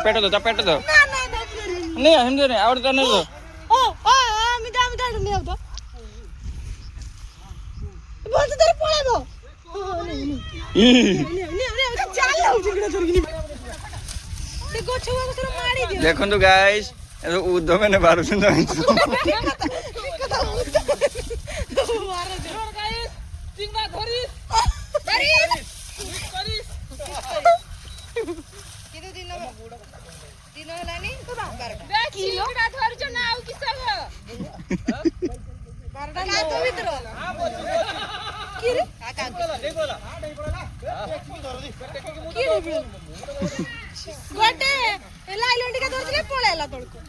पेट दो नहीं हिंदी नहीं आवडता नाही तो ओ मी नाही होतो बोलतो तरी पळालो देखो गाइस उद्धव मैंने बारू सुंदर पळायला तडको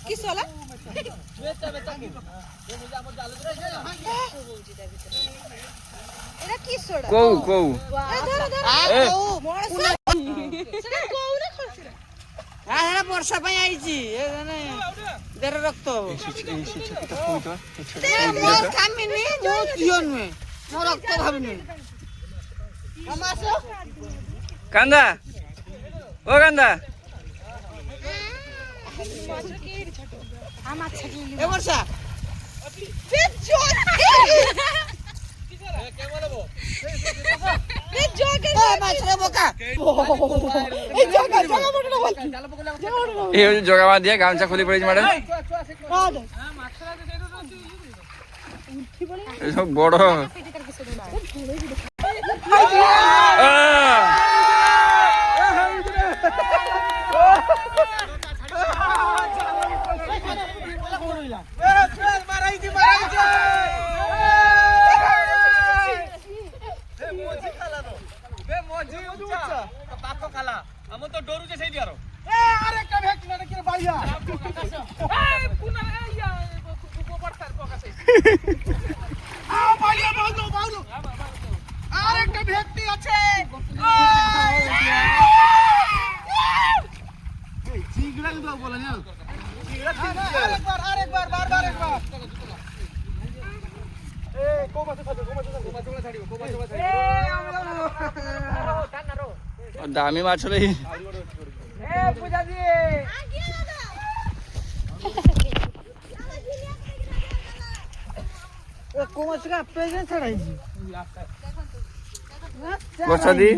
किसला এটা কি সোডা কৌ কৌ আরে বর্ষা পাই আইছি এখানে দেরে রক্ত মোর কামিনি মো কিয়ন মে মো রক্ত ভাবনি আমাসো কান্দা ও কান্দা আমার ছাগলি এ বর্ষা তে জোর জগামা দিয়ে গামছা খুলি পড়েছি ম্যাডাম সব বড় দামি মাছ হলে বর্ষা দি